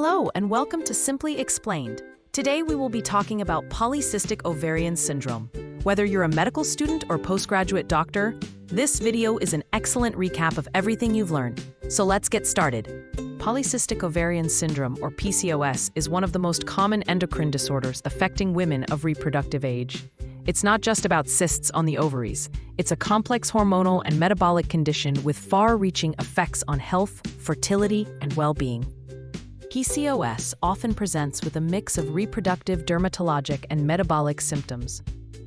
Hello and welcome to Simply Explained. Today we will be talking about polycystic ovarian syndrome. Whether you're a medical student or postgraduate doctor, this video is an excellent recap of everything you've learned. So let's get started. Polycystic ovarian syndrome, or PCOS, is one of the most common endocrine disorders affecting women of reproductive age. It's not just about cysts on the ovaries. It's a complex hormonal and metabolic condition with far-reaching effects on health, fertility, and well-being. PCOS often presents with a mix of reproductive, dermatologic, and metabolic symptoms.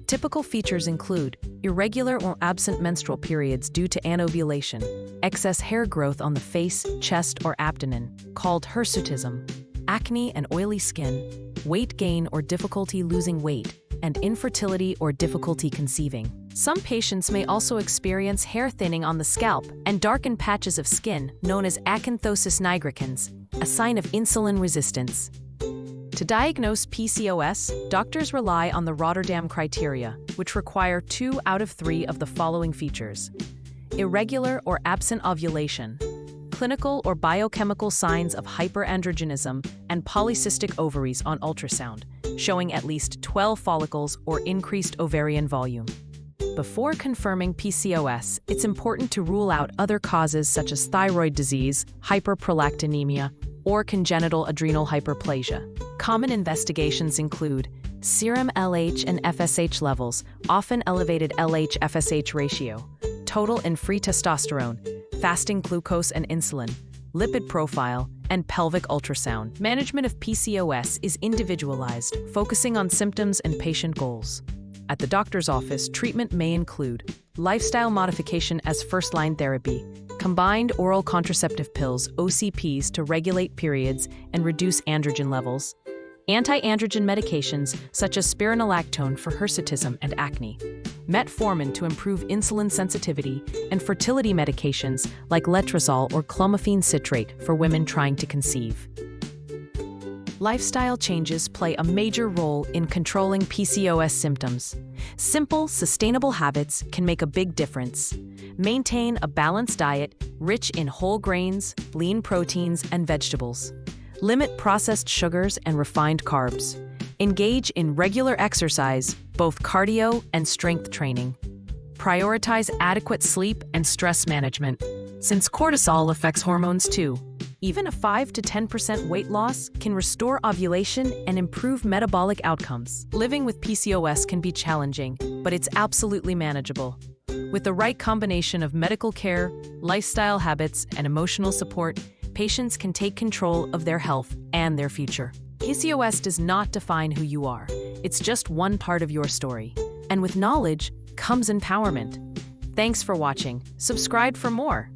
Typical features include irregular or absent menstrual periods due to anovulation, excess hair growth on the face, chest, or abdomen, called hirsutism, acne and oily skin, weight gain or difficulty losing weight, and infertility or difficulty conceiving. Some patients may also experience hair thinning on the scalp and darkened patches of skin, known as acanthosis nigricans, a sign of insulin resistance. To diagnose PCOS, doctors rely on the Rotterdam criteria, which require 2 out of 3 of the following features: irregular or absent ovulation, clinical or biochemical signs of hyperandrogenism, and polycystic ovaries on ultrasound, showing at least 12 follicles or increased ovarian volume. Before confirming PCOS, it's important to rule out other causes such as thyroid disease, hyperprolactinemia, or congenital adrenal hyperplasia. Common investigations include serum LH and FSH levels, often elevated LH-FSH ratio, total and free testosterone, fasting glucose and insulin, lipid profile, and pelvic ultrasound. Management of PCOS is individualized, focusing on symptoms and patient goals. At the doctor's office, treatment may include lifestyle modification as first-line therapy, combined oral contraceptive pills, OCPs, to regulate periods and reduce androgen levels, anti-androgen medications such as spironolactone for hirsutism and acne, metformin to improve insulin sensitivity, and fertility medications like letrozole or clomiphene citrate for women trying to conceive. Lifestyle changes play a major role in controlling PCOS symptoms. Simple, sustainable habits can make a big difference. Maintain a balanced diet rich in whole grains, lean proteins, and vegetables. Limit processed sugars and refined carbs. Engage in regular exercise, both cardio and strength training. Prioritize adequate sleep and stress management, since cortisol affects hormones too. Even a 5 to 10% weight loss can restore ovulation and improve metabolic outcomes. Living with PCOS can be challenging, but it's absolutely manageable. With the right combination of medical care, lifestyle habits, and emotional support, patients can take control of their health and their future. PCOS does not define who you are. It's just one part of your story. And with knowledge comes empowerment. Thanks for watching. Subscribe for more.